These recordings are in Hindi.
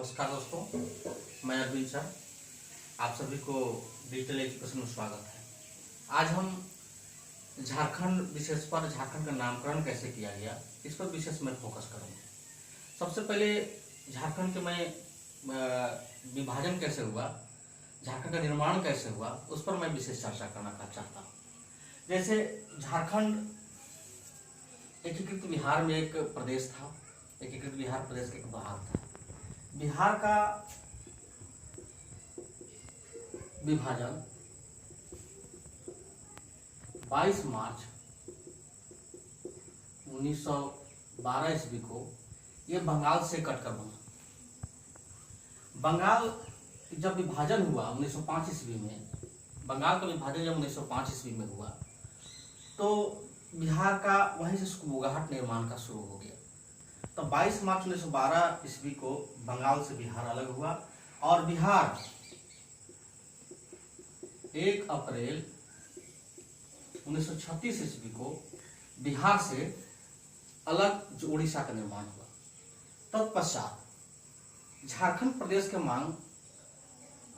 नमस्कार दोस्तों, मैं अरविंद सर। आप सभी को डिजिटल एजुकेशन में स्वागत है। आज हम झारखंड विशेष पर झारखंड का नामकरण कैसे किया गया इस पर विशेष में फोकस करूँगा। सबसे पहले झारखंड के मैं विभाजन कैसे हुआ, झारखंड का निर्माण कैसे हुआ, उस पर मैं विशेष चर्चा करना चाहता हूँ। जैसे झारखंड एकीकृत बिहार में एक प्रदेश था, एकीकृत बिहार प्रदेश का एक भाग था। बिहार का विभाजन 22 मार्च 1912 ईस्वी को यह बंगाल से कटकर बना। बंगाल जब विभाजन हुआ 1905 ईस्वी में, बंगाल का विभाजन जब 1905 ईस्वी में हुआ तो बिहार का वहीं से सुगबुगाहट निर्माण का शुरू हो गया। तो 22 मार्च 1912 ईस्वी को बंगाल से बिहार अलग हुआ और बिहार 1 अप्रैल 1936 ईस्वी को बिहार से अलग जो उड़ीसा का निर्माण हुआ। तत्पश्चात झारखंड प्रदेश के मांग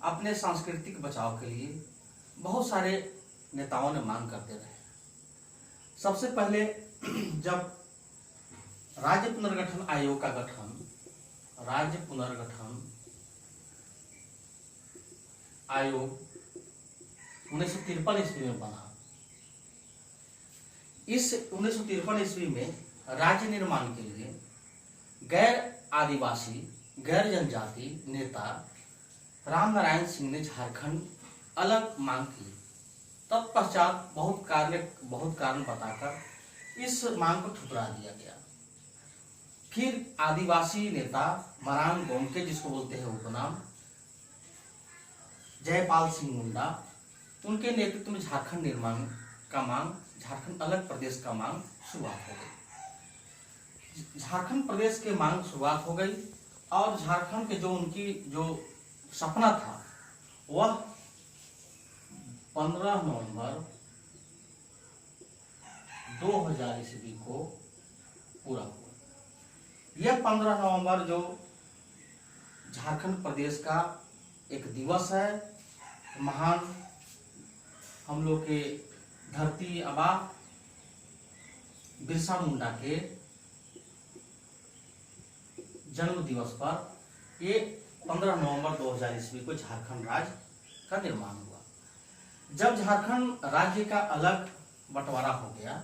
अपने सांस्कृतिक बचाव के लिए बहुत सारे नेताओं ने मांग करते रहे। सबसे पहले जब राज्य पुनर्गठन आयोग का गठन, राज्य पुनर्गठन आयोग 1953 ईस्वी में बना। इस 1953 ईस्वी में राज्य निर्माण के लिए गैर आदिवासी, गैर जनजाति नेता राम नारायण सिंह ने झारखंड अलग मांग की। तत्पश्चात बहुत कारण बताकर इस मांग को ठुकरा दिया गया। फिर आदिवासी नेता मरान गोमके, जिसको बोलते हैं उपनाम, जयपाल सिंह मुंडा, उनके नेतृत्व में झारखंड निर्माण का मांग, झारखंड अलग प्रदेश का मांग शुरुआत हो गई। झारखंड प्रदेश के मांग शुरुआत हो गई और झारखंड के उनकी जो सपना था वह 15 नवंबर 2000 ईस्वी को पूरा हुआ। यह 15 नवंबर जो झारखंड प्रदेश का एक दिवस है, महान हम लोग के धरती आबा बिरसा मुंडा के जन्म दिवस पर ये 15 नवंबर 2000 ईस्वी को झारखंड राज्य का निर्माण हुआ। जब झारखंड राज्य का अलग बंटवारा हो गया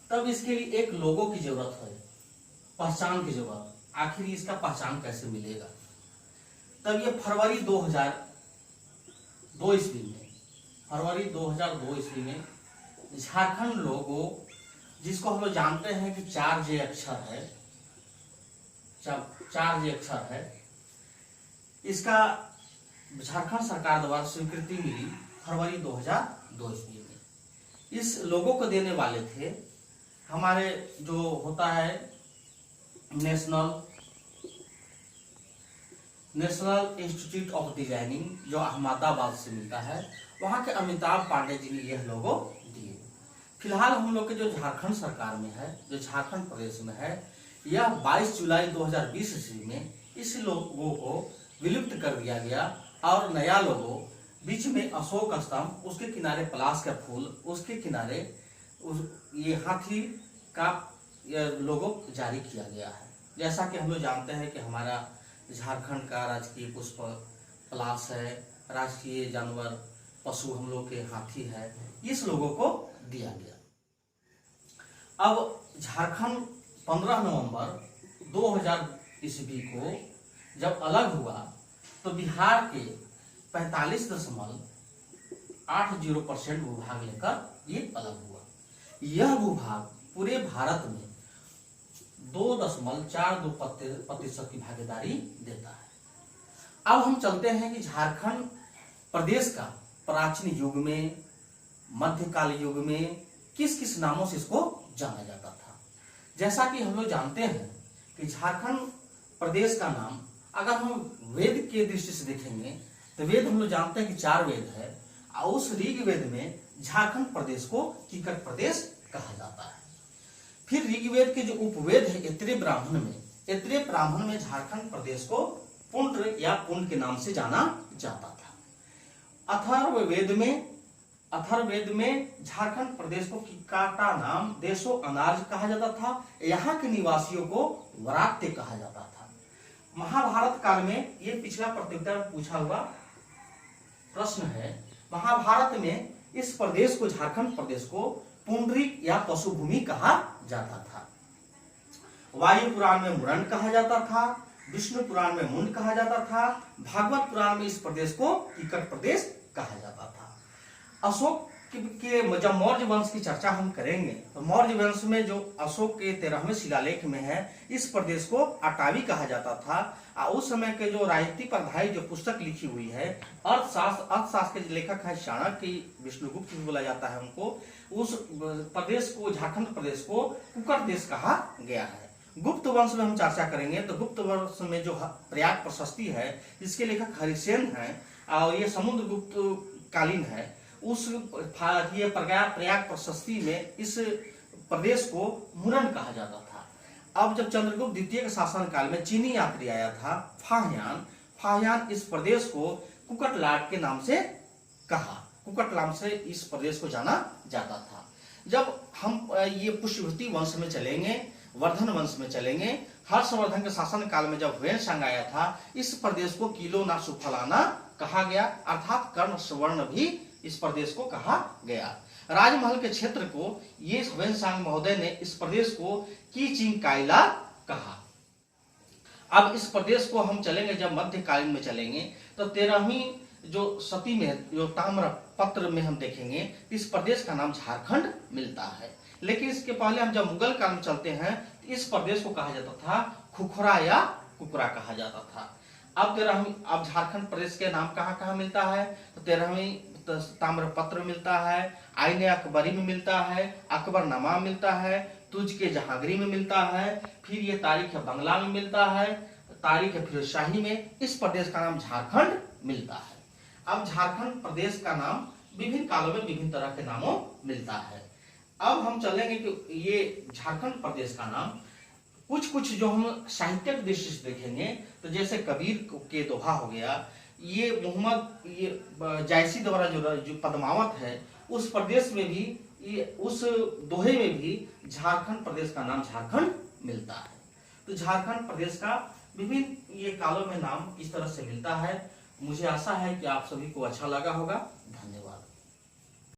तब इसके लिए एक लोगो की जरूरत है, पहचान की जरूरत। आखिर इसका पहचान कैसे मिलेगा? तब ये फरवरी 2002 ईस्वी में, फरवरी 2002 ईस्वी में झारखंड लोगो, जिसको हम लोग जानते हैं कि 4J अक्षर है, 4J अक्षर है, इसका झारखंड सरकार द्वारा स्वीकृति मिली फरवरी 2002 ईस्वी में। इस लोगो को देने वाले थे हमारे जो होता है नेशनल इंस्टीट्यूट ऑफ डिजाइनिंग, जो अहमदाबाद से मिलता है, वहां के अमिताभ पांडे जी ने यह लोगो दिए। फिलहाल हम लोग के जो झारखंड सरकार में है, जो झारखंड प्रदेश में है, यह 22 जुलाई 2020 ईस्वी में इस लोगो को विलुप्त कर दिया गया और नया लोगो, बीच में अशोक स्तंभ, उसके किनारे पलाश का फूल, उसके किनारे ये हाथी का लोगो जारी किया गया है। जैसा कि हम लोग जानते हैं कि हमारा झारखंड का राजकीय पुष्प पलाश है, राष्ट्रीय जानवर पशु हम लोग के हाथी है, इस लोगों को दिया गया। अब झारखंड 15 नवंबर 2000 ईस्वी को जब अलग हुआ तो बिहार के 45.80% भूभाग लेकर ये अलग हुआ। यह भूभाग पूरे भारत में 2.42% की भागीदारी देता है। अब हम चलते हैं कि झारखंड प्रदेश का प्राचीन युग में, मध्यकाल युग में किस किस नामों से इसको जाना जाता था। जैसा कि हम लोग जानते हैं कि झारखंड प्रदेश का नाम, अगर हम वेद के दृष्टि से देखेंगे तो वेद हम लोग जानते हैं कि 4 वेद है और उस ऋग्वेद में झारखंड प्रदेश को कीकट प्रदेश कहा जाता है। फिर ऋग्वेद के जो उपवेद है ऐत्रेय ब्राह्मण में, ऐत्रेय ब्राह्मण में झारखंड प्रदेश को पुंड्र या पुंड के नाम से जाना जाता था। अथर्ववेद में झारखंड प्रदेश को किकाटा नाम देशो अनार्ज कहा जाता था। यहाँ के निवासियों को वरात्य कहा जाता था। महाभारत काल में, ये पिछला प्रतियोगिता में पूछा हुआ प्रश्न है, महाभारत में इस प्रदेश को, झारखंड प्रदेश को पुंडरीक या पशुभूमि कहा जाता था। वायु पुराण में मुरन कहा जाता था, विष्णु पुराण में मुंड कहा जाता था, भागवत पुराण में इस प्रदेश को किकट प्रदेश कहा जाता था। अशोक के जब मौर्य वंश की चर्चा हम करेंगे तो मौर्य वंश में जो अशोक के 13वें शिलालेख में है, इस प्रदेश को अटावी कहा जाता था। उस समय के जो राजनीति पर आधारित जो पुस्तक लिखी हुई है, अर्थशास्त्र के लेखक है चाणक्य, विष्णुगुप्त भी बोला जाता है उनको, उस प्रदेश को, झारखंड प्रदेश को कुकर देश कहा गया है। गुप्त वंश में हम चर्चा करेंगे तो गुप्त वंश में जो प्रयाग प्रशस्ति है, इसके लेखक हरिसेन हैं और ये समुद्रगुप्त कालीन है। उस ये प्रयाग प्रशस्ति में इस प्रदेश को मुरन कहा जाता था। अब जब चंद्रगुप्त द्वितीय के शासन काल में चीनी यात्री आया था फाहयान इस प्रदेश को कुकटलाट के नाम से कहा, कुकटलाम से इस प्रदेश को जाना जाता था। जब हम ये पुष्यवती वंश में चलेंगे, वर्धन वंश में चलेंगे, हर्षवर्धन के शासन काल में जब ह्वेनसांग आया था, इस प्रदेश को किलो ना सुफलाना कहा गया, अर्थात कर्ण स्वर्ण भी इस प्रदेश को कहा गया। राजमहल के क्षेत्र को ये ह्वेनसांग महोदय ने इस प्रदेश को कीचिंग कायला कहा। अब इस प्रदेश को हम चलेंगे, जब मध्यकालीन में चलेंगे तो 13वीं जो सती में, जो ताम्र पत्र में हम देखेंगे, इस प्रदेश का नाम झारखंड मिलता है। लेकिन इसके पहले हम जब मुगल काल में चलते हैं तो इस प्रदेश को कहा जाता था खुखरा या कुकरा कहा जाता था। अब झारखंड प्रदेश के नाम कहाँ कहाँ मिलता है तो 13वीं ताम्र पत्र मिलता है, आईने अकबरी में मिलता है, अकबरनामा मिलता है, तुझ के जहांगीरी में मिलता है, फिर ये तारीख बंगला में मिलता है, तारीख फिरोजशाही में इस प्रदेश का नाम झारखंड मिलता है। अब झारखंड प्रदेश का नाम विभिन्न कालों में विभिन्न तरह के नामों मिलता है। अब हम चलेंगे कि ये झारखंड प्रदेश का नाम कुछ जो हम साहित्यिक दृष्टि से देखेंगे तो जैसे कबीर के दोहा हो गया, ये मोहम्मद ये जायसी द्वारा जो पद्मावत है, उस प्रदेश में भी, ये उस दोहे में भी झारखंड प्रदेश का नाम झारखंड मिलता है। तो झारखंड प्रदेश का विभिन्न ये कालों में नाम इस तरह से मिलता है। मुझे आशा है कि आप सभी को अच्छा लगा होगा। धन्यवाद।